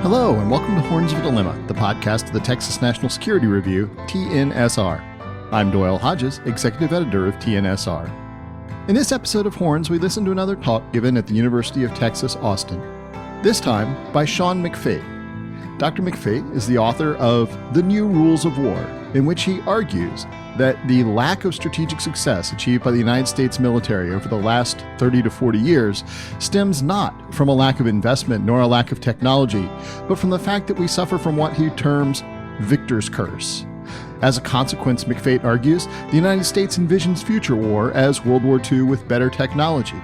Hello, and welcome to Horns of a Dilemma, the podcast of the Texas National Security Review, TNSR. I'm Doyle Hodges, Executive Editor of TNSR. In this episode of Horns, we listen to another talk given at the University of Texas, Austin, this time by Sean McFate. Dr. McFate is the author of The New Rules of War, in which he argues that the lack of strategic success achieved by the United States military over the last 30 to 40 years stems not from a lack of investment nor a lack of technology, but from the fact that we suffer from what he terms victor's curse. As a consequence, McFate argues, the United States envisions future war as World War II with better technology.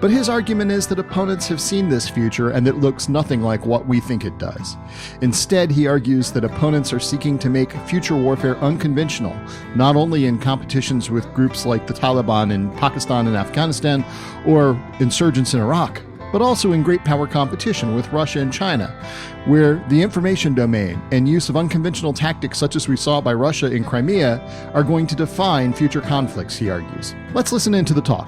But his argument is that opponents have seen this future and it looks nothing like what we think it does. Instead, he argues that opponents are seeking to make future warfare unconventional, not only in competitions with groups like the Taliban in Pakistan and Afghanistan, or insurgents in Iraq, but also in great power competition with Russia and China, where the information domain and use of unconventional tactics such as we saw by Russia in Crimea are going to define future conflicts, he argues. Let's listen into the talk.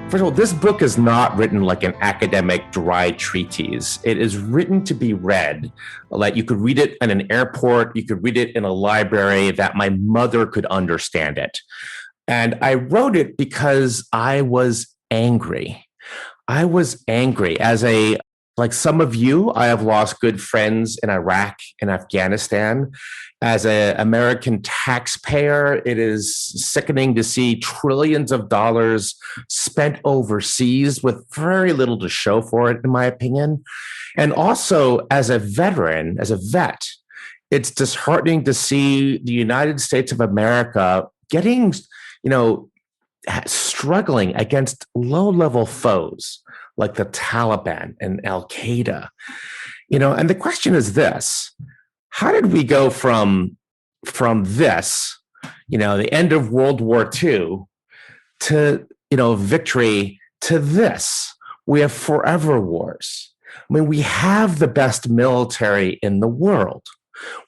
First of all, this book is not written like an academic dry treatise. It is written to be read. Like you could read it in an airport, you could read it in a library, that my mother could understand it. And I wrote it because I was angry. I was angry. Like some of you, I have lost good friends in Iraq and Afghanistan. As an American taxpayer, it is sickening to see trillions of dollars spent overseas with very little to show for it, in my opinion. And also, as a veteran, as a vet, it's disheartening to see the United States of America getting, struggling against low-level foes like the Taliban and Al-Qaeda. And the question is this: how did we go from this, the end of World War II to, victory to this? We have forever wars. I mean, we have the best military in the world.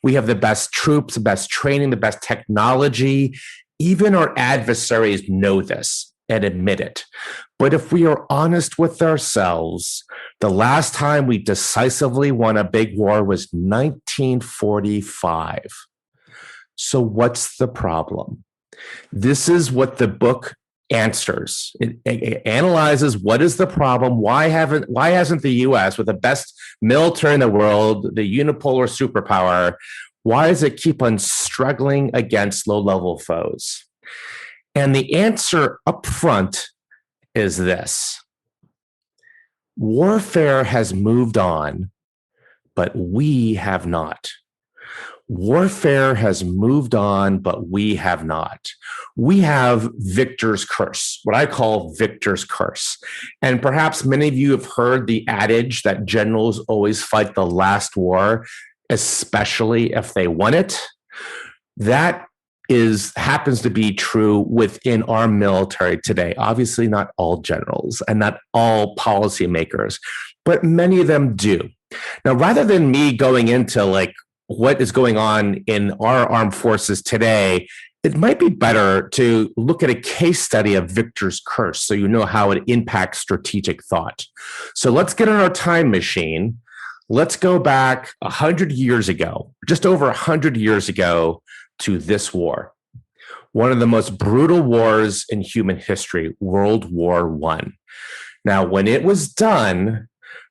We have the best troops, the best training, the best technology. Even our adversaries know this and admit it. But if we are honest with ourselves, the last time we decisively won a big war was 1945. So what's the problem? This is what the book answers. It analyzes what is the problem. Why hasn't the U.S., with the best military in the world, the unipolar superpower, why does it keep on struggling against low-level foes? And the answer up front is this: warfare has moved on, but we have not. Warfare has moved on, but we have not. We have victor's curse, what I call victor's curse. And perhaps many of you have heard the adage that generals always fight the last war, especially if they won it. That happens to be true within our military today. Obviously, not all generals and not all policymakers, but many of them do. Now, rather than me going into what is going on in our armed forces today, it might be better to look at a case study of victor's curse so you know how it impacts strategic thought. So let's get on our time machine. Let's go back 100 years ago, just over 100 years ago, to this war, one of the most brutal wars in human history, World War I. Now, when it was done,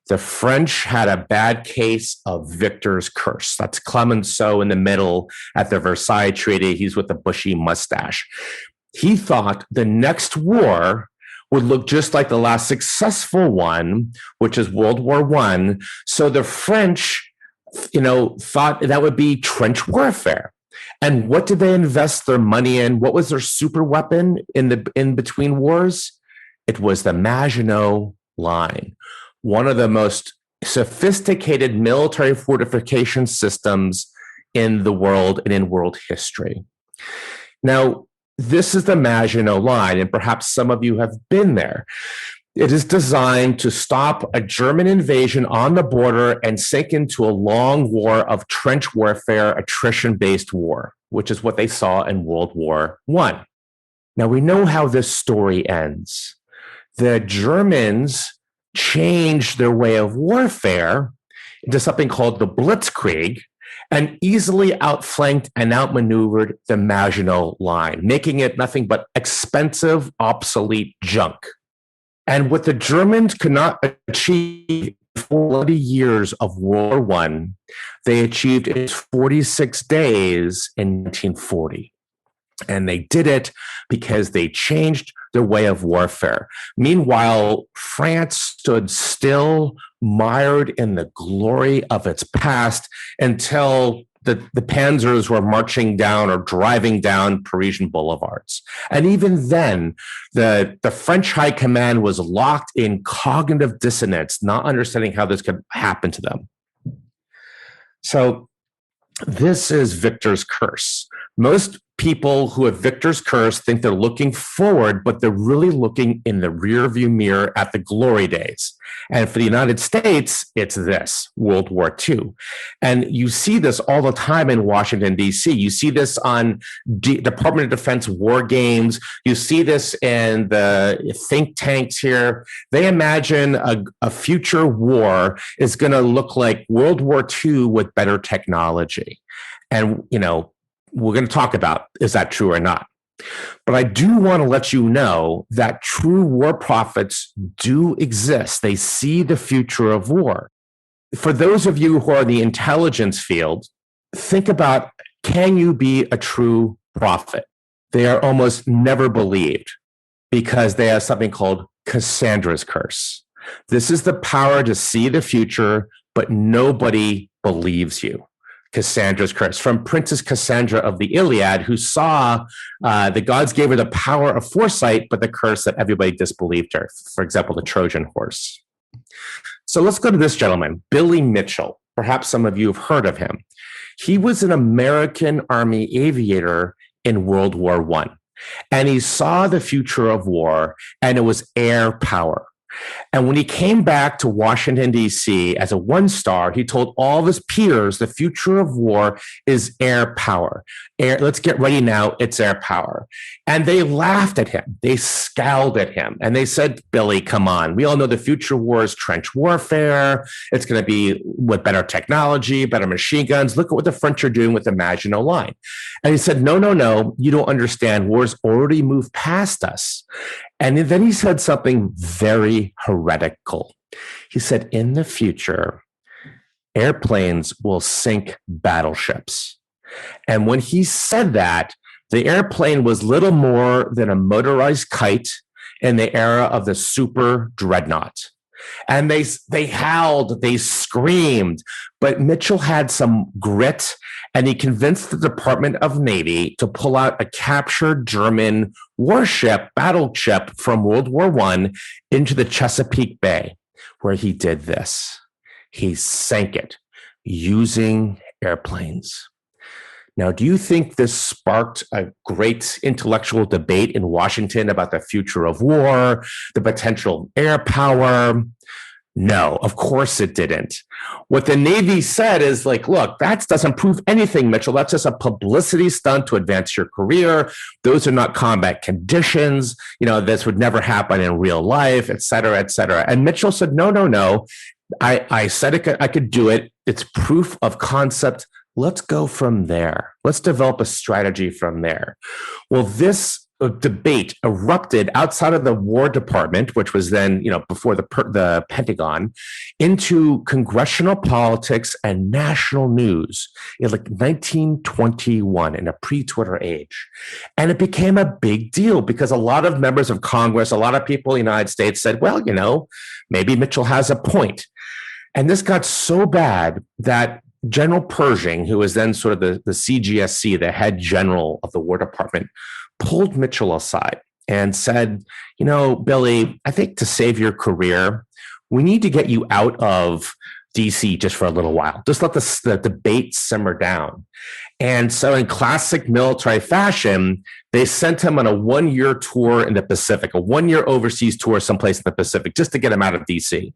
the French had a bad case of victor's curse. That's Clemenceau in the middle at the Versailles Treaty. He's with the bushy mustache. He thought the next war would look just like the last successful one, which is World War I. So the French, thought that would be trench warfare. And what did they invest their money in? What was their super weapon in between wars? It was the Maginot Line, one of the most sophisticated military fortification systems in the world and in world history. Now, this is the Maginot Line, and perhaps some of you have been there. It is designed to stop a German invasion on the border and sink into a long war of trench warfare, attrition-based war, which is what they saw in World War I. Now, we know how this story ends. The Germans changed their way of warfare into something called the Blitzkrieg and easily outflanked and outmaneuvered the Maginot Line, making it nothing but expensive, obsolete junk. And what the Germans could not achieve in 40 years of World War I, they achieved in 46 days in 1940. And they did it because they changed their way of warfare. Meanwhile, France stood still, mired in the glory of its past until the panzers were marching down or driving down Parisian boulevards. And even then, the French high command was locked in cognitive dissonance, not understanding how this could happen to them. So this is Victor's curse. Most people who have Victor's curse think they're looking forward, but they're really looking in the rearview mirror at the glory days. And for the United States, it's this, World War II. And you see this all the time in Washington, D.C. You see this on Department of Defense war games. You see this in the think tanks here. They imagine a future war is going to look like World War II with better technology. And, we're going to talk about, is that true or not? But I do want to let you know that true war prophets do exist. They see the future of war. For those of you who are in the intelligence field, think about, can you be a true prophet? They are almost never believed because they have something called Cassandra's curse. This is the power to see the future, but nobody believes you. Cassandra's curse, from Princess Cassandra of the Iliad, who saw the gods gave her the power of foresight, but the curse that everybody disbelieved her. For example, the Trojan horse. So let's go to this gentleman, Billy Mitchell. Perhaps some of you have heard of him. He was an American Army aviator in World War I, and he saw the future of war, and it was air power. And when he came back to Washington, D.C. as a one-star, he told all of his peers the future of war is air power. Let's get ready now. It's air power. And they laughed at him. They scowled at him. And they said, Billy, come on. We all know the future war is trench warfare. It's going to be with better technology, better machine guns. Look at what the French are doing with the Maginot Line. And he said, no, you don't understand. War's already moved past us. And then he said something very heretical. He said, in the future, airplanes will sink battleships. And when he said that, the airplane was little more than a motorized kite in the era of the super dreadnought. And they howled, they screamed, but Mitchell had some grit, and he convinced the Department of Navy to pull out a captured German warship, battleship from World War I into the Chesapeake Bay, where he did this. He sank it using airplanes. Now, do you think this sparked a great intellectual debate in Washington about the future of war, the potential of air power? No, of course it didn't. What the Navy said is like, look, that doesn't prove anything, Mitchell. That's just a publicity stunt to advance your career. Those are not combat conditions. This would never happen in real life, et cetera, et cetera. And Mitchell said, no. I said I could do it. It's proof of concept. Let's go from there. Let's develop a strategy from there. Well, this debate erupted outside of the War Department, which was then, before the Pentagon, into congressional politics and national news in like 1921, in a pre-Twitter age. And it became a big deal because a lot of members of Congress, a lot of people in the United States said, well, maybe Mitchell has a point. And this got so bad that General Pershing, who was then sort of the CGSC, the head general of the War Department, pulled Mitchell aside and said, Billy, I think to save your career, we need to get you out of DC just for a little while. Just let the debate simmer down. And so in classic military fashion, they sent him on a 1-year tour in the Pacific, a 1-year overseas tour someplace in the Pacific, just to get him out of DC.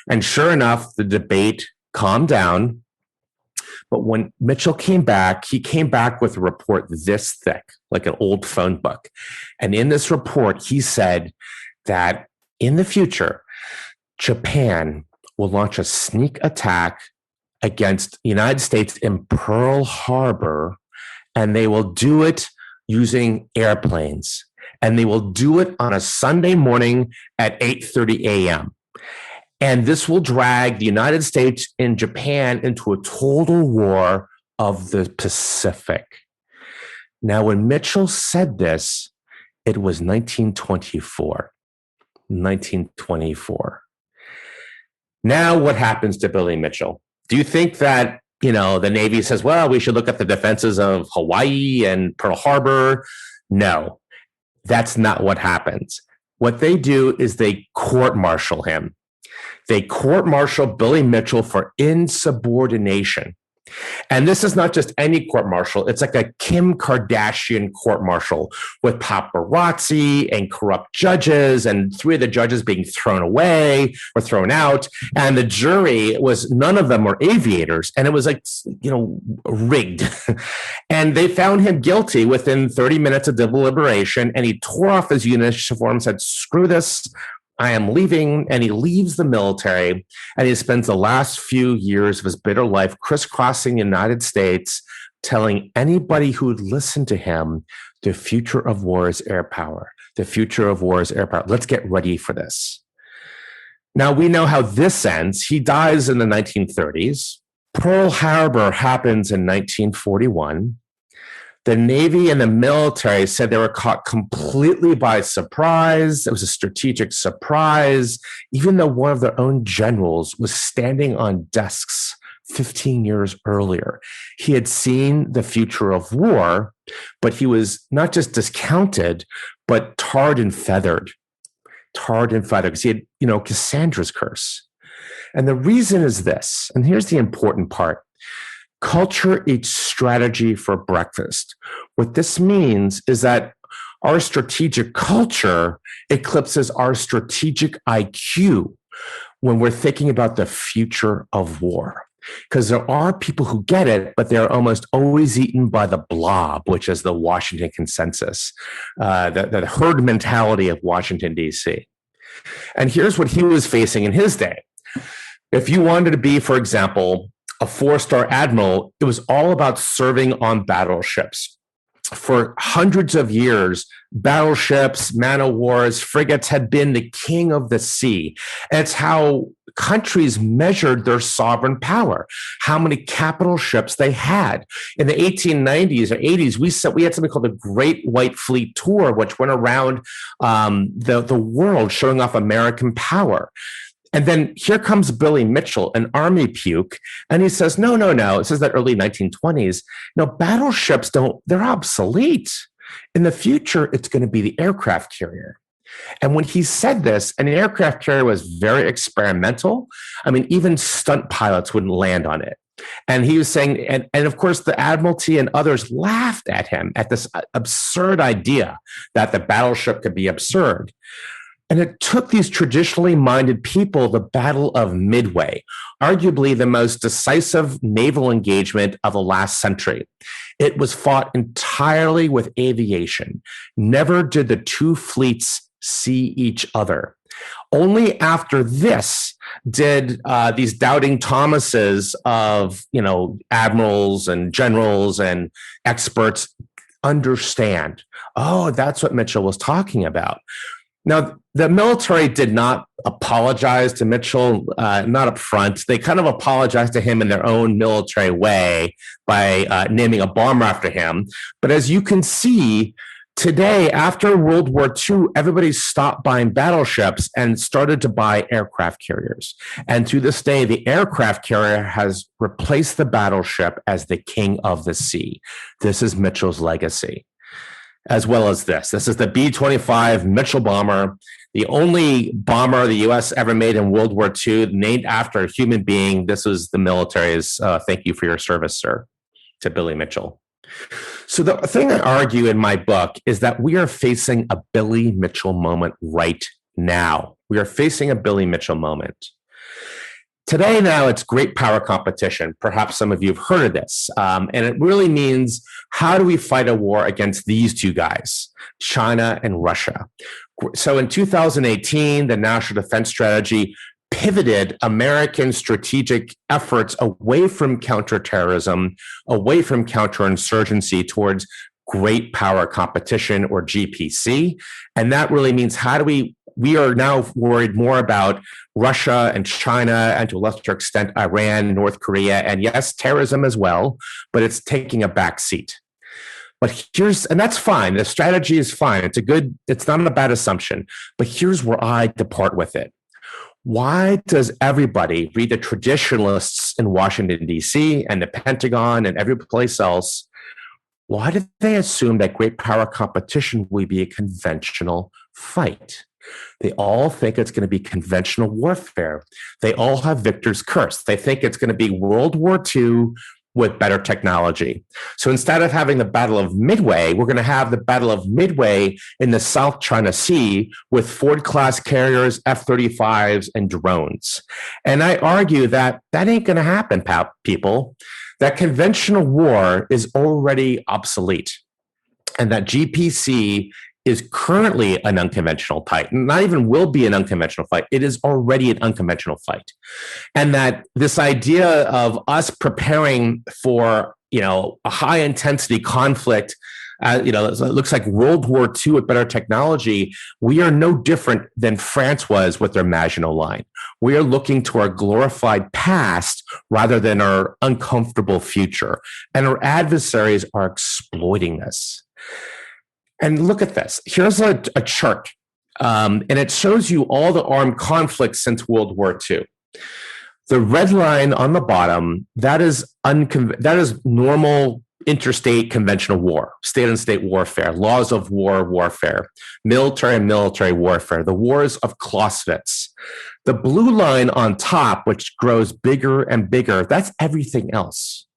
And sure enough, the debate calmed down. But when Mitchell came back, he came back with a report this thick, like an old phone book. And in this report, he said that in the future, Japan will launch a sneak attack against the United States in Pearl Harbor, and they will do it using airplanes. And they will do it on a Sunday morning at 8:30 a.m. And this will drag the United States and Japan into a total war of the Pacific. Now, when Mitchell said this, it was 1924. 1924. Now, what happens to Billy Mitchell? Do you think that, the Navy says, well, we should look at the defenses of Hawaii and Pearl Harbor? No, that's not what happens. What they do is they court-martial him. They court-martial Billy Mitchell for insubordination. And this is not just any court-martial. It's like a Kim Kardashian court-martial with paparazzi and corrupt judges, and 3 of the judges being thrown away or thrown out. And the jury none of them were aviators. And it was rigged. And they found him guilty within 30 minutes of deliberation. And he tore off his uniform, said, screw this, I am leaving. And he leaves the military, and he spends the last few years of his bitter life crisscrossing the United States, telling anybody who would listen to him, the future of war is air power. The future of war is air power. Let's get ready for this. Now, we know how this ends. He dies in the 1930s. Pearl Harbor happens in 1941. The Navy and the military said they were caught completely by surprise. It was a strategic surprise, even though one of their own generals was standing on desks 15 years earlier. He had seen the future of war, but he was not just discounted, but tarred and feathered. Tarred and feathered, because he had, Cassandra's curse. And the reason is this, and here's the important part. Culture eats strategy for breakfast. What this means is that our strategic culture eclipses our strategic IQ when we're thinking about the future of war. Because there are people who get it, but they're almost always eaten by the blob, which is the Washington consensus, the herd mentality of Washington, D.C. And here's what he was facing in his day. If you wanted to be, for example, a 4-star admiral, it was all about serving on battleships. For hundreds of years, battleships, man-o'-wars, frigates had been the king of the sea. And it's how countries measured their sovereign power, how many capital ships they had. In the 1890s or 80s, we had something called the Great White Fleet Tour, which went around the world showing off American power. And then here comes Billy Mitchell, an army puke, and he says, no. It says that early 1920s. No, battleships they're obsolete. In the future, it's going to be the aircraft carrier. And when he said this, and the aircraft carrier was very experimental, even stunt pilots wouldn't land on it. And he was saying, and of course, the Admiralty and others laughed at him at this absurd idea that the battleship could be absurd. And it took these traditionally minded people the Battle of Midway, arguably the most decisive naval engagement of the last century. It was fought entirely with aviation. Never did the two fleets see each other. Only after this did these doubting Thomases of, admirals and generals and experts understand, oh, that's what Mitchell was talking about. Now, the military did not apologize to Mitchell, not up front. They kind of apologized to him in their own military way by naming a bomber after him. But as you can see, today, after World War II, everybody stopped buying battleships and started to buy aircraft carriers. And to this day, the aircraft carrier has replaced the battleship as the king of the sea. This is Mitchell's legacy. As well as this. This is the B-25 Mitchell bomber, the only bomber the U.S. ever made in World War II, named after a human being. This was the military's thank you for your service, sir, to Billy Mitchell. So the thing I argue in my book is that we are facing a Billy Mitchell moment right now. We are facing a Billy Mitchell moment. Today, now, it's great power competition. Perhaps some of you have heard of this. And it really means, how do we fight a war against these two guys, China and Russia? So in 2018, the National Defense Strategy pivoted American strategic efforts away from counterterrorism, away from counterinsurgency towards great power competition, or GPC. And that really means we are now worried more about Russia and China, and to a lesser extent, Iran, North Korea, and yes, terrorism as well, but it's taking a back seat. But and that's fine. The strategy is fine. It's not a bad assumption. But here's where I depart with it. Why does everybody, read the traditionalists in Washington, D.C., and the Pentagon and every place else, why do they assume that great power competition will be a conventional fight? They all think it's going to be conventional warfare. They all have Victor's curse. They think it's going to be World War II with better technology. So instead of having the Battle of Midway, we're going to have the Battle of Midway in the South China Sea with Ford-class carriers, F-35s, and drones. And I argue that ain't going to happen, people. That conventional war is already obsolete, and that GPC is currently an unconventional fight, not even will be an unconventional fight. It is already an unconventional fight. And that this idea of us preparing for, a high intensity conflict, it looks like World War II with better technology, we are no different than France was with their Maginot Line. We are looking to our glorified past rather than our uncomfortable future. And our adversaries are exploiting this. And look at this. Here's a chart, and it shows you all the armed conflicts since World War II. The red line on the bottom, that is normal interstate conventional war, state and state warfare, laws of warfare, military and military warfare, the wars of Clausewitz. The blue line on top, which grows bigger and bigger, that's everything else.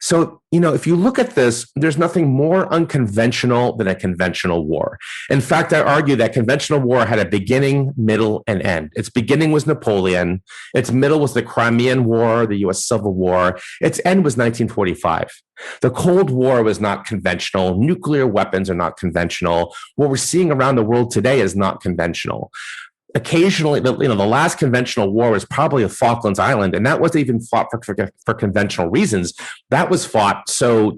So, if you look at this, there's nothing more unconventional than a conventional war. In fact, I argue that conventional war had a beginning, middle, and end. Its beginning was Napoleon. Its middle was the Crimean War, the U.S. Civil War. Its end was 1945. The Cold War was not conventional. Nuclear weapons are not conventional. What we're seeing around the world today is not conventional. Occasionally, the last conventional war was probably the Falklands Island, and that wasn't even fought for conventional reasons. That was fought the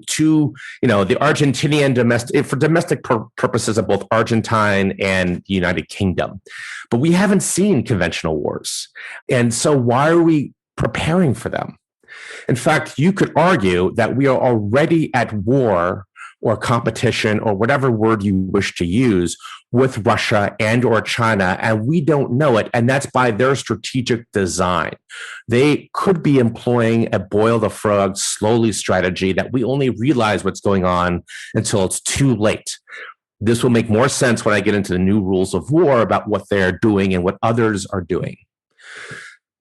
Argentinian for domestic purposes of both Argentine and the United Kingdom. But we haven't seen conventional wars. And so why are we preparing for them? In fact, you could argue that we are already at war or competition, or whatever word you wish to use, with Russia and or China, and we don't know it, and that's by their strategic design. They could be employing a boil the frog slowly strategy that we only realize what's going on until it's too late. This will make more sense when I get into the new rules of war about what they're doing and what others are doing.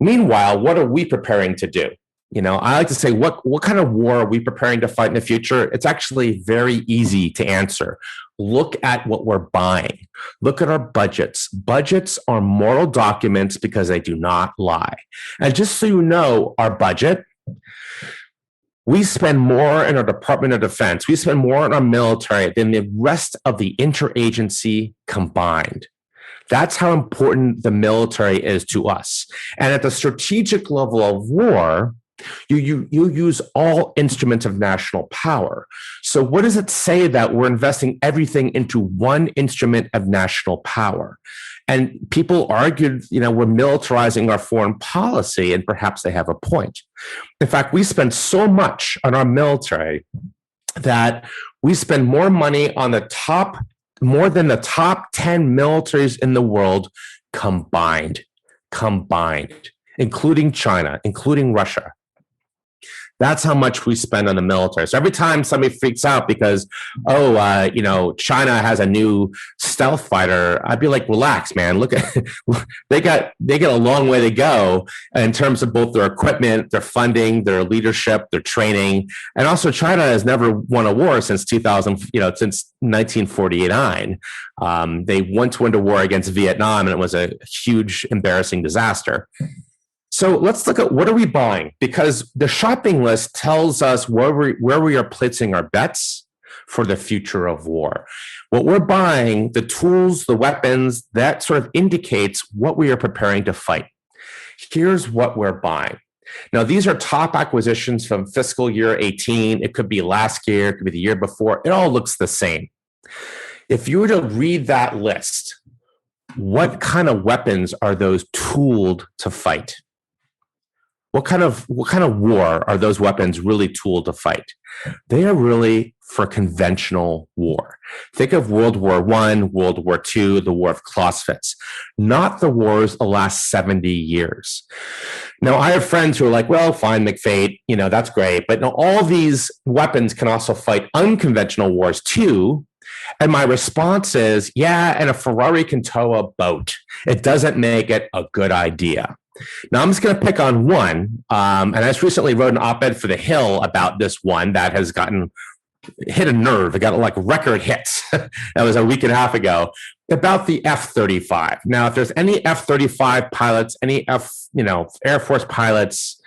Meanwhile, what are we preparing to do? I like to say, what kind of war are we preparing to fight in the future? It's actually very easy to answer. Look at what we're buying. Look at our budgets. Budgets are moral documents because they do not lie. And just so you know, our budget, we spend more in our Department of Defense. We spend more on our military than the rest of the interagency combined. That's how important the military is to us. And at the strategic level of war, you use all instruments of national power. So what does it say that we're investing everything into one instrument of national power? And people argued, we're militarizing our foreign policy, and perhaps they have a point. In fact, we spend so much on our military that we spend more money on more than the top 10 militaries in the world combined, including China, including Russia. That's how much we spend on the military. So every time somebody freaks out because, China has a new stealth fighter, I'd be like, relax, man. Look at they got a long way to go in terms of both their equipment, their funding, their leadership, their training, and also China has never won a war since 1949. They once went to war against Vietnam, and it was a huge, embarrassing disaster. So let's look at what are we buying, because the shopping list tells us where we are placing our bets for the future of war. What we're buying, the tools, the weapons, that sort of indicates what we are preparing to fight. Here's what we're buying. Now, these are top acquisitions from fiscal year 18. It could be last year, it could be the year before. It all looks the same. If you were to read that list, what kind of weapons are those tooled to fight? What kind of war are those weapons really tooled to fight? They are really for conventional war. Think of World War I, World War II, the War of Clausewitz, not the wars the last 70 years. Now, I have friends who are like, well, fine, McFate, that's great. But now all these weapons can also fight unconventional wars too. And my response is, yeah, and a Ferrari can tow a boat. It doesn't make it a good idea. Now, I'm just going to pick on one. And I just recently wrote an op-ed for The Hill about this one that has hit a nerve. It got like record hits. That was a week and a half ago, about the F-35. Now, if there's any F-35 pilots, any Air Force pilots,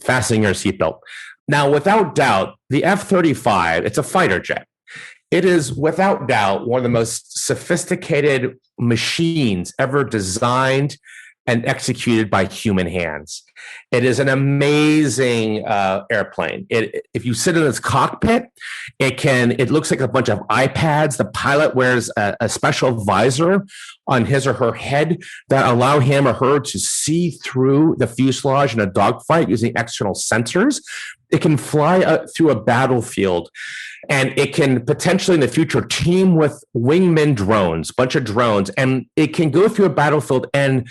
fasten your seatbelt. Now, without doubt, the F-35, it's a fighter jet. It is without doubt one of the most sophisticated machines ever designed and executed by human hands. It is an amazing airplane. If you sit in its cockpit, it looks like a bunch of iPads. The pilot wears a special visor on his or her head that allow him or her to see through the fuselage in a dogfight using external sensors. It can fly through a battlefield, and it can potentially in the future team with wingman drones, bunch of drones, and it can go through a battlefield and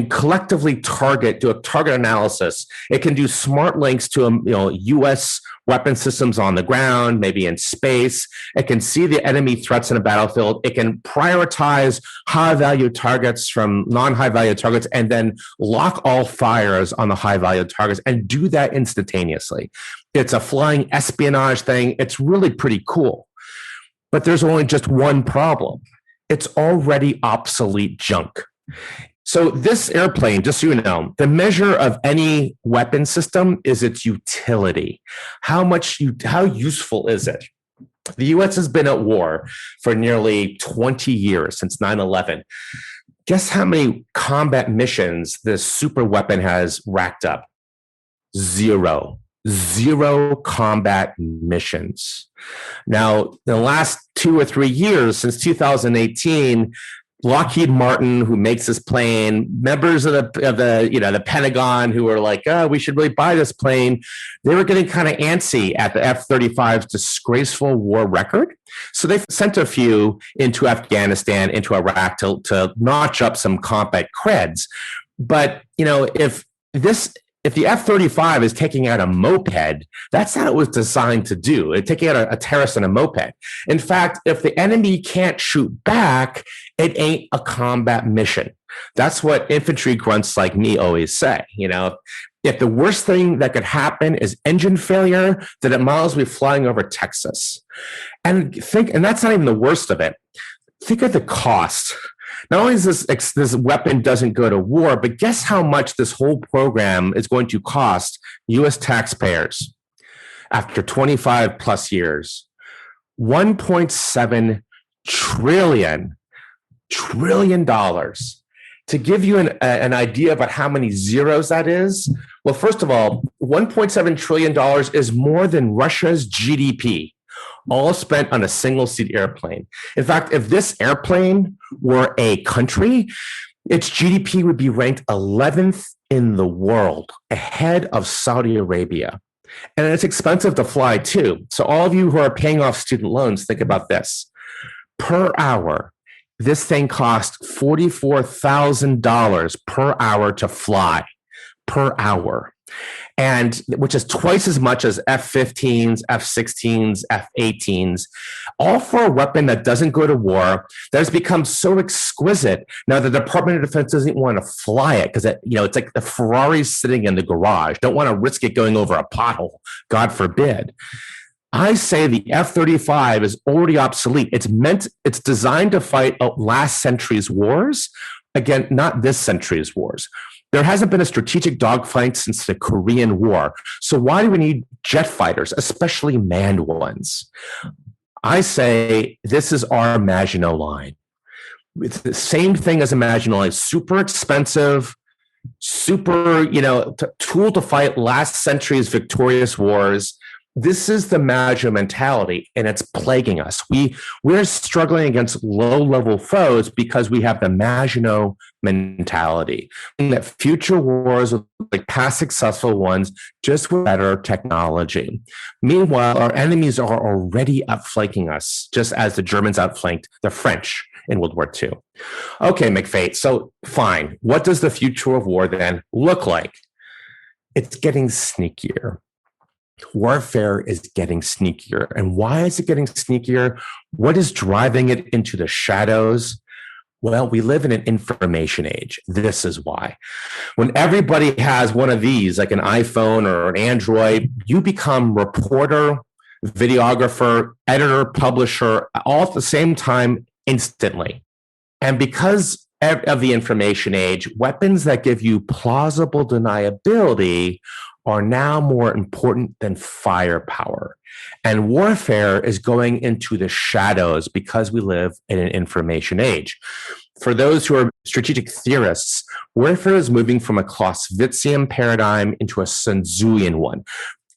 collectively do a target analysis. It can do smart links to U.S. weapon systems on the ground, maybe in space. It can see the enemy threats in a battlefield. It can prioritize high-value targets from non-high-value targets and then lock all fires on the high-value targets and do that instantaneously. It's a flying espionage thing. It's really pretty cool. But there's only just one problem. It's already obsolete junk. So this airplane, just so you know, the measure of any weapon system is its utility. How useful is it? The U.S. has been at war for nearly 20 years, since 9/11. Guess how many combat missions this super weapon has racked up? Zero combat missions. Now, the last 2 or 3 years, since 2018, Lockheed Martin, who makes this plane, members of the Pentagon who are like, we should really buy this plane. They were getting kind of antsy at the F-35's disgraceful war record. So they sent a few into Afghanistan, into Iraq to notch up some combat creds. But, if the F-35 is taking out a moped, that's not what it was designed to do. It's taking out a terrorist on a moped. In fact, if the enemy can't shoot back, it ain't a combat mission. That's what infantry grunts like me always say. If the worst thing that could happen is engine failure, then it might as well be flying over Texas. And that's not even the worst of it. Think of the cost. Not only is this weapon doesn't go to war, but guess how much this whole program is going to cost U.S. taxpayers after 25 plus years? $1.7 trillion. To give you an idea about how many zeros that is, well, first of all, $1.7 trillion is more than Russia's GDP. All spent on a single-seat airplane. In fact, if this airplane were a country, its GDP would be ranked 11th in the world, ahead of Saudi Arabia. And it's expensive to fly, too. So all of you who are paying off student loans, think about this. Per hour, this thing costs $44,000 per hour to fly, per hour. And which is twice as much as F-15s, F-16s, F-18s, all for a weapon that doesn't go to war, that has become so exquisite. Now, the Department of Defense doesn't want to fly it because it's like the Ferrari sitting in the garage. Don't want to risk it going over a pothole, God forbid. I say the F-35 is already obsolete. It's designed to fight last century's wars. Again, not this century's wars. There hasn't been a strategic dogfight since the Korean War. So why do we need jet fighters, especially manned ones? I say this is our Maginot Line. It's the same thing as a Maginot Line. Super expensive, super, tool to fight last century's victorious wars. This is the Maggio mentality, and it's plaguing us. We're struggling against low-level foes because we have the Maginot mentality, and that future wars are like past successful ones, just with better technology. Meanwhile, our enemies are already outflanking us, just as the Germans outflanked the French in World War II. Okay, McFate, so fine. What does the future of war then look like? It's getting sneakier. Warfare is getting sneakier. And why is it getting sneakier? What is driving it into the shadows? Well, we live in an information age. This is why. When everybody has one of these, like an iPhone or an Android, you become reporter, videographer, editor, publisher, all at the same time instantly. And because of the information age, weapons that give you plausible deniability are now more important than firepower. And warfare is going into the shadows because we live in an information age. For those who are strategic theorists, warfare is moving from a Clausewitzian paradigm into a Sun Tzuian one.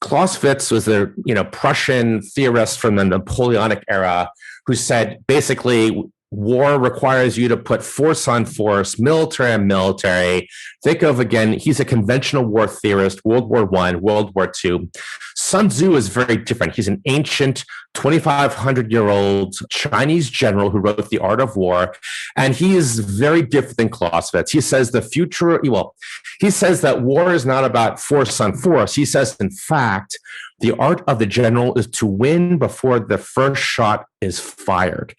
Clausewitz was a Prussian theorist from the Napoleonic era who said basically war requires you to put force on force, military on military. Think of, again, he's a conventional war theorist, World War I, World War II. Sun Tzu is very different. He's an ancient 2,500-year-old Chinese general who wrote The Art of War, and he is very different than Clausewitz. He says he says that war is not about force on force. He says, in fact, the art of the general is to win before the first shot is fired.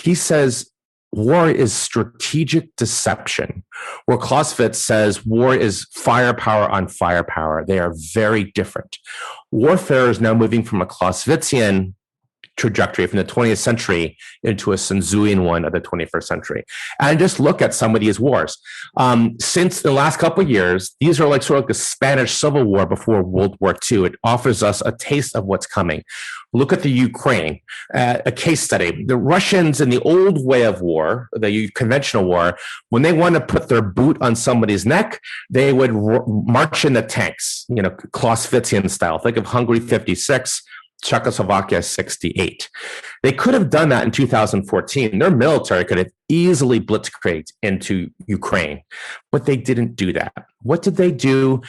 He says war is strategic deception, where Clausewitz says war is firepower on firepower. They are very different. Warfare is now moving from a Clausewitzian trajectory from the 20th century into a Sun Tzuian one of the 21st century. And just look at some of these wars. Since the last couple of years, these are like sort of like the Spanish Civil War before World War II. It offers us a taste of what's coming. Look at the Ukraine, a case study. The Russians in the old way of war, the conventional war, when they want to put their boot on somebody's neck, they would march in the tanks, Clausewitzian style. Think of Hungary 56, Czechoslovakia 68. They could have done that in 2014. Their military could have easily blitzkrieged into Ukraine, but they didn't do that. What did they do?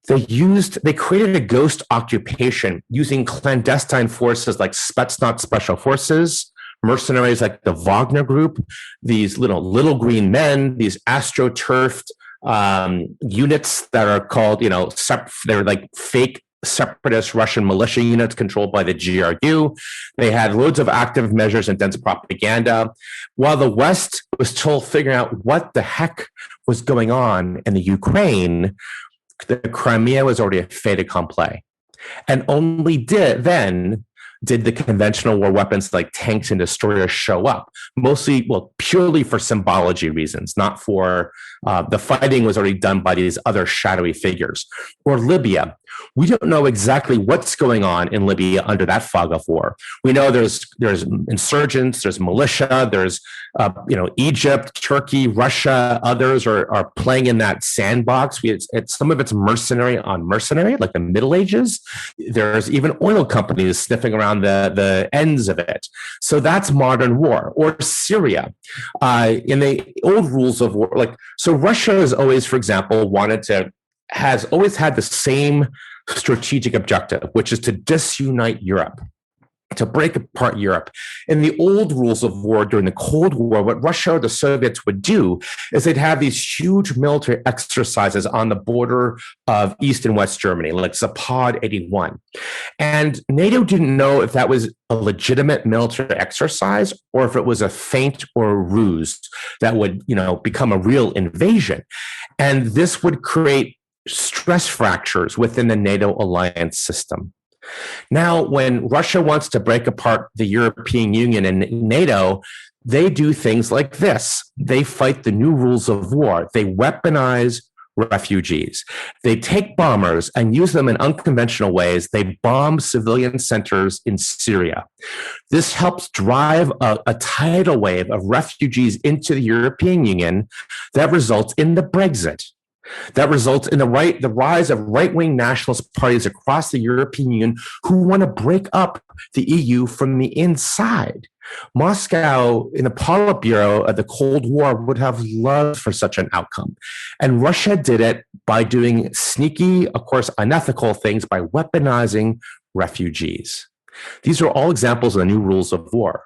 They created a ghost occupation using clandestine forces like Spetsnaz special forces, mercenaries like the Wagner Group, these little green men, these astroturfed units that are called, they're like fake separatist Russian militia units controlled by the GRU. They had loads of active measures and dense propaganda, while the West was still figuring out what the heck was going on in the Ukraine. The Crimea was already a fait accompli. And only then did the conventional war weapons like tanks and destroyers show up, purely for symbology reasons, not for the fighting was already done by these other shadowy figures. Or Libya. We don't know exactly what's going on in Libya under that fog of war. We know there's insurgents, there's militia, there's Egypt, Turkey, Russia, others are playing in that sandbox. Some of it's mercenary on mercenary, like the Middle Ages. There's even oil companies sniffing around the ends of it. So that's modern war. Or Syria. In the old rules of war, so Russia has always, for example, has always had the same strategic objective, which is to disunite Europe, to break apart Europe. In the old rules of war during the Cold War, what Russia or the Soviets would do is they'd have these huge military exercises on the border of East and West Germany, like Zapad 81. And NATO didn't know if that was a legitimate military exercise or if it was a feint or a ruse that would, become a real invasion. And this would create stress fractures within the NATO alliance system. Now, when Russia wants to break apart the European Union and NATO, they do things like this. They fight the new rules of war. They weaponize refugees. They take bombers and use them in unconventional ways. They bomb civilian centers in Syria. This helps drive a tidal wave of refugees into the European Union that results in the Brexit. That results in the rise of right-wing nationalist parties across the European Union who want to break up the EU from the inside. Moscow, in the Politburo of the Cold War, would have loved for such an outcome. And Russia did it by doing sneaky, of course, unethical things by weaponizing refugees. These are all examples of the new rules of war.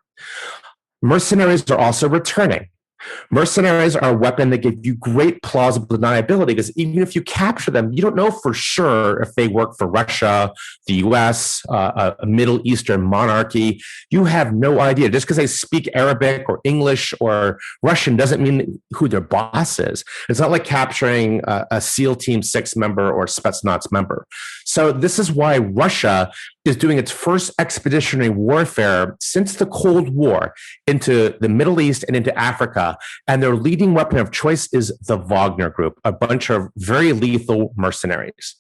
Mercenaries are also returning. Mercenaries are a weapon that gives you great plausible deniability because even if you capture them, you don't know for sure if they work for Russia, the US, a Middle Eastern monarchy. You have no idea. Just because they speak Arabic or English or Russian doesn't mean who their boss is. It's not like capturing a SEAL Team 6 member or Spetsnaz member. So this is why Russia is doing its first expeditionary warfare since the Cold War into the Middle East and into Africa. And their leading weapon of choice is the Wagner Group, a bunch of very lethal mercenaries.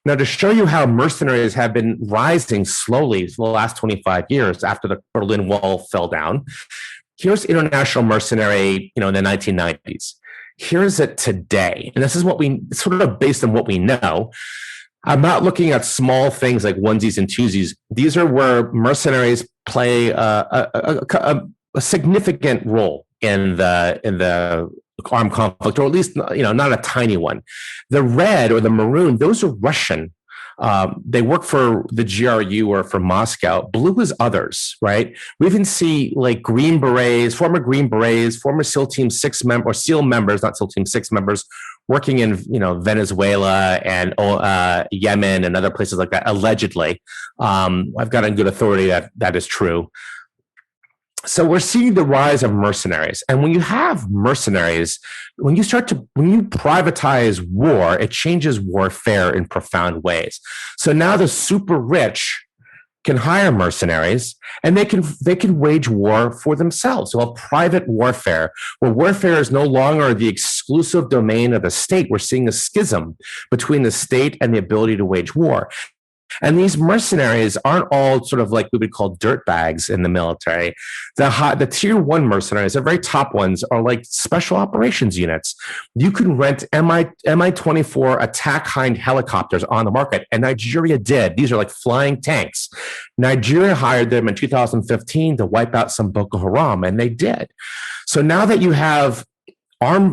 Now, to show you how mercenaries have been rising slowly for the last 25 years after the Berlin Wall fell down, here's international mercenary, in the 1990s. Here's it today. And this is what we sort of based on what we know. I'm not looking at small things like onesies and twosies. These are where mercenaries play a significant role in the armed conflict, or at least not a tiny one. The red or the maroon, those are Russian. They work for the GRU or for Moscow. Blue is others, right? We even see like Green Berets, former SEAL Team 6 members, or SEAL members, not SEAL Team 6 members, working in Venezuela and Yemen and other places like that. Allegedly, I've got on good authority that is true. So we're seeing the rise of mercenaries. And when you have mercenaries, when you privatize war, it changes warfare in profound ways. So now the super rich can hire mercenaries and they can wage war for themselves. So a private warfare, where warfare is no longer the exclusive domain of the state. We're seeing a schism between the state and the ability to wage war. And these mercenaries aren't all sort of like we would call dirtbags in the military. The tier 1 mercenaries, the very top ones, are like special operations units. You can rent Mi-24 attack Hind helicopters on the market, and Nigeria did. These are like flying tanks. Nigeria hired them in 2015 to wipe out some Boko Haram, and they did. So now that you have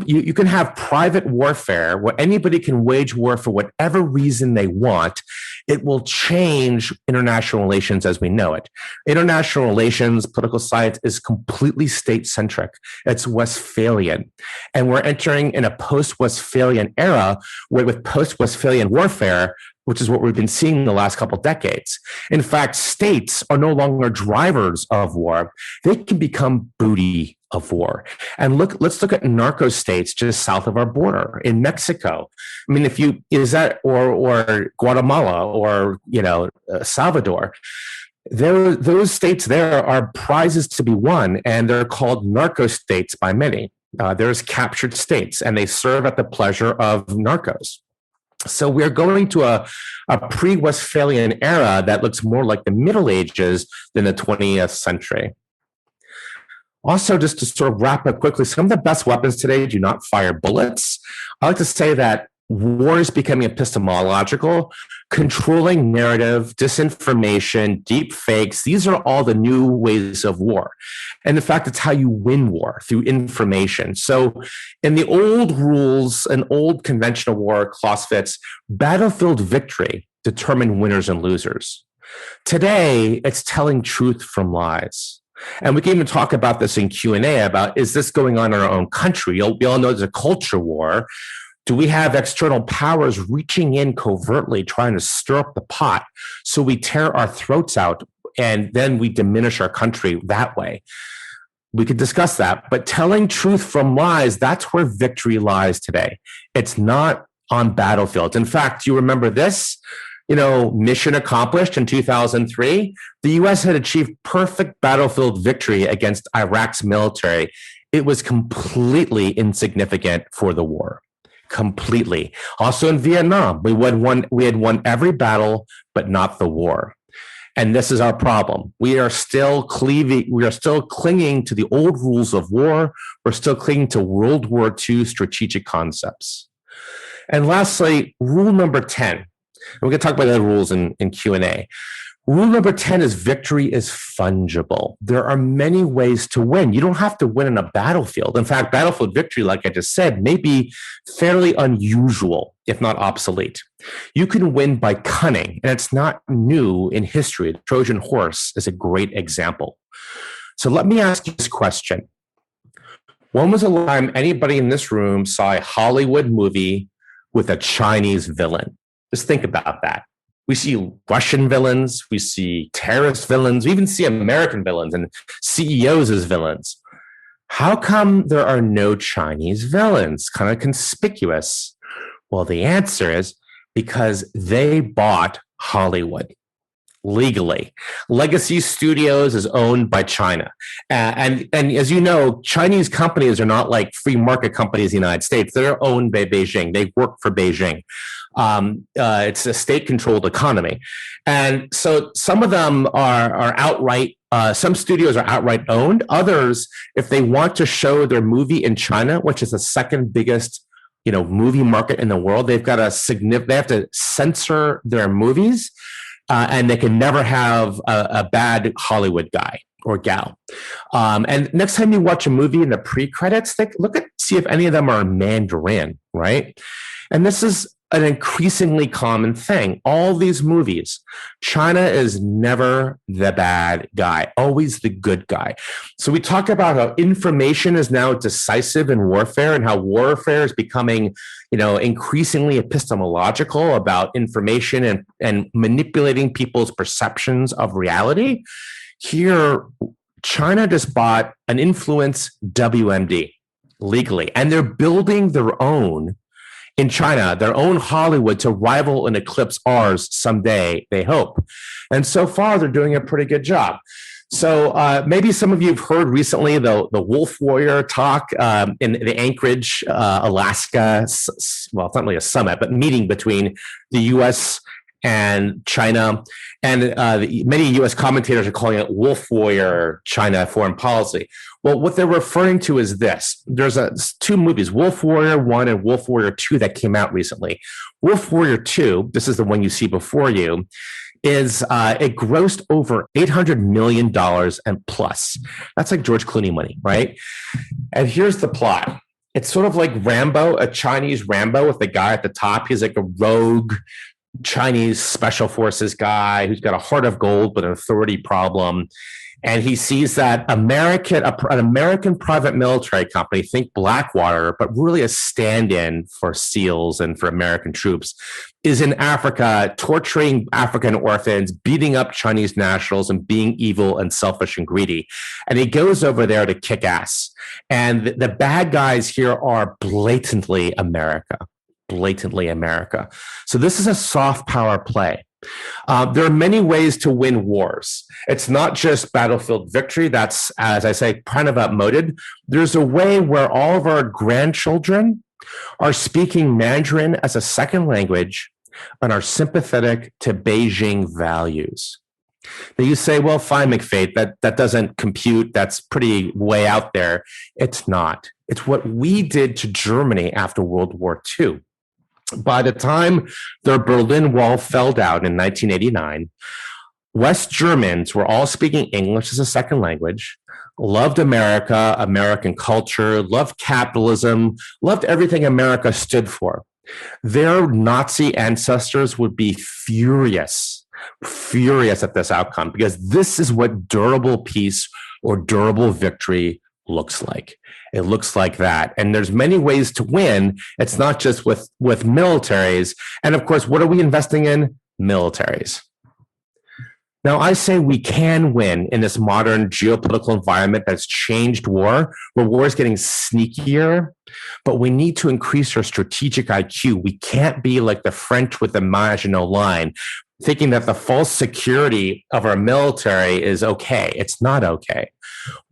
you can have private warfare where anybody can wage war for whatever reason they want. It will change international relations as we know it. International relations, political science is completely state-centric. It's Westphalian. And we're entering in a post-Westphalian era where with post-Westphalian warfare, which is what we've been seeing in the last couple of decades. In fact, states are no longer drivers of war. They can become booty of war. And let's look at narco states just south of our border in Mexico. I mean, or Guatemala or, Salvador. Those states there are prizes to be won, and they're called narco states by many. There's captured states, and they serve at the pleasure of narcos. So we're going to a pre-Westphalian era that looks more like the Middle Ages than the 20th century. Also, just to sort of wrap up quickly, some of the best weapons today do not fire bullets. I like to say that war is becoming epistemological, controlling narrative, disinformation, deep fakes. These are all the new ways of war. And in fact, it's how you win war, through information. So in the old rules, an old conventional war, Clausewitz, battlefield victory determined winners and losers. Today, it's telling truth from lies. And we can even talk about this in Q&A about, is this going on in our own country? We all know there's a culture war. Do we have external powers reaching in covertly, trying to stir up the pot so we tear our throats out and then we diminish our country that way? We could discuss that. But telling truth from lies, that's where victory lies today. It's not on battlefields. In fact, you remember this? Mission accomplished in 2003. The U.S. had achieved perfect battlefield victory against Iraq's military. It was completely insignificant for the war. Completely. Also in Vietnam, we had won every battle, but not the war. And this is our problem. We are still clinging to the old rules of war. We're still clinging to World War II strategic concepts. And lastly, rule number 10. And we're going to talk about the rules in Q&A. Rule number 10 is victory is fungible. There are many ways to win. You don't have to win in a battlefield. In fact, battlefield victory, like I just said, may be fairly unusual, if not obsolete. You can win by cunning, and it's not new in history. The Trojan horse is a great example. So let me ask you this question. When was the last time anybody in this room saw a Hollywood movie with a Chinese villain? Just think about that. We see Russian villains, we see terrorist villains, we even see American villains and CEOs as villains. How come there are no Chinese villains? Kind of conspicuous. Well, the answer is because they bought Hollywood legally. Legacy Studios is owned by China. And as you know, Chinese companies are not like free market companies in the United States. They're owned by Beijing. They work for Beijing. It's a state-controlled economy. And so some of them are outright, some studios are outright owned. Others, if they want to show their movie in China, which is the second biggest movie market in the world, they have to censor their movies, and they can never have a bad Hollywood guy or gal. And next time you watch a movie in the pre-credits, see if any of them are in Mandarin, right? And this is an increasingly common thing. All these movies, China is never the bad guy, always the good guy. So we talk about how information is now decisive in warfare and how warfare is becoming, increasingly epistemological about information and manipulating people's perceptions of reality. Here, China just bought an influence WMD legally, and they're building their own in China, their own Hollywood to rival and eclipse ours someday, they hope. And so far, they're doing a pretty good job. So maybe some of you have heard recently the Wolf Warrior talk in the Anchorage, Alaska, well, it's not really a summit, but meeting between the U.S. and China. And many U.S. commentators are calling it Wolf Warrior China foreign policy. Well, what they're referring to is this. There's two movies, Wolf Warrior 1 and Wolf Warrior 2, that came out recently. Wolf Warrior 2, this is the one you see before you, is it grossed over $800 million and plus. That's like George Clooney money, right? And here's the plot. It's sort of like Rambo, a Chinese Rambo with the guy at the top. He's like a rogue Chinese special forces guy who's got a heart of gold but an authority problem. And he sees that an American private military company, think Blackwater, but really a stand-in for SEALs and for American troops, is in Africa torturing African orphans, beating up Chinese nationals, and being evil and selfish and greedy. And he goes over there to kick ass. And the bad guys here are blatantly America. Blatantly America. So this is a soft power play. There are many ways to win wars. It's not just battlefield victory. That's, as I say, kind of outmoded. There's a way where all of our grandchildren are speaking Mandarin as a second language and are sympathetic to Beijing values. Now you say, well, fine, McFate, that doesn't compute. That's pretty way out there. It's not. It's what we did to Germany after World War II. By the time the Berlin Wall fell down in 1989, West Germans were all speaking English as a second language, loved America, American culture, loved capitalism, loved everything America stood for. Their Nazi ancestors would be furious at this outcome, because this is what durable peace or durable victory looks like. It looks like that. And there's many ways to win. It's not just with militaries. And of course, what are we investing in? Militaries. Now, I say we can win in this modern geopolitical environment that's changed war, where war is getting sneakier, but we need to increase our strategic IQ. We can't be like the French with the Maginot Line, thinking that the false security of our military is okay. It's not okay.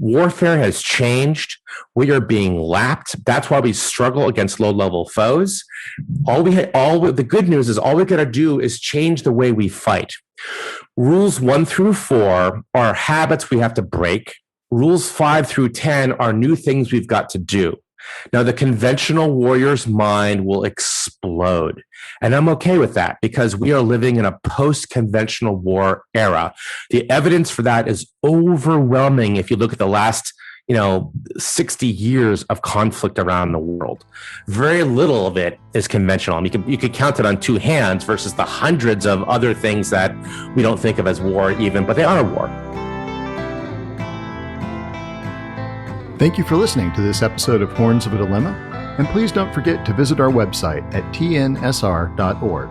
Warfare has changed. We are being lapped. That's why we struggle against low-level foes. The good news is all we got to do is change the way we fight. Rules 1 through 4 are habits we have to break. Rules 5 through 10 are new things we've got to do. Now, the conventional warrior's mind will explode. And I'm okay with that because we are living in a post-conventional war era. The evidence for that is overwhelming if you look at the last 60 years of conflict around the world. Very little of it is conventional. You could count it on two hands versus the hundreds of other things that we don't think of as war even, but they are war. Thank you for listening to this episode of Horns of a Dilemma, and please don't forget to visit our website at tnsr.org.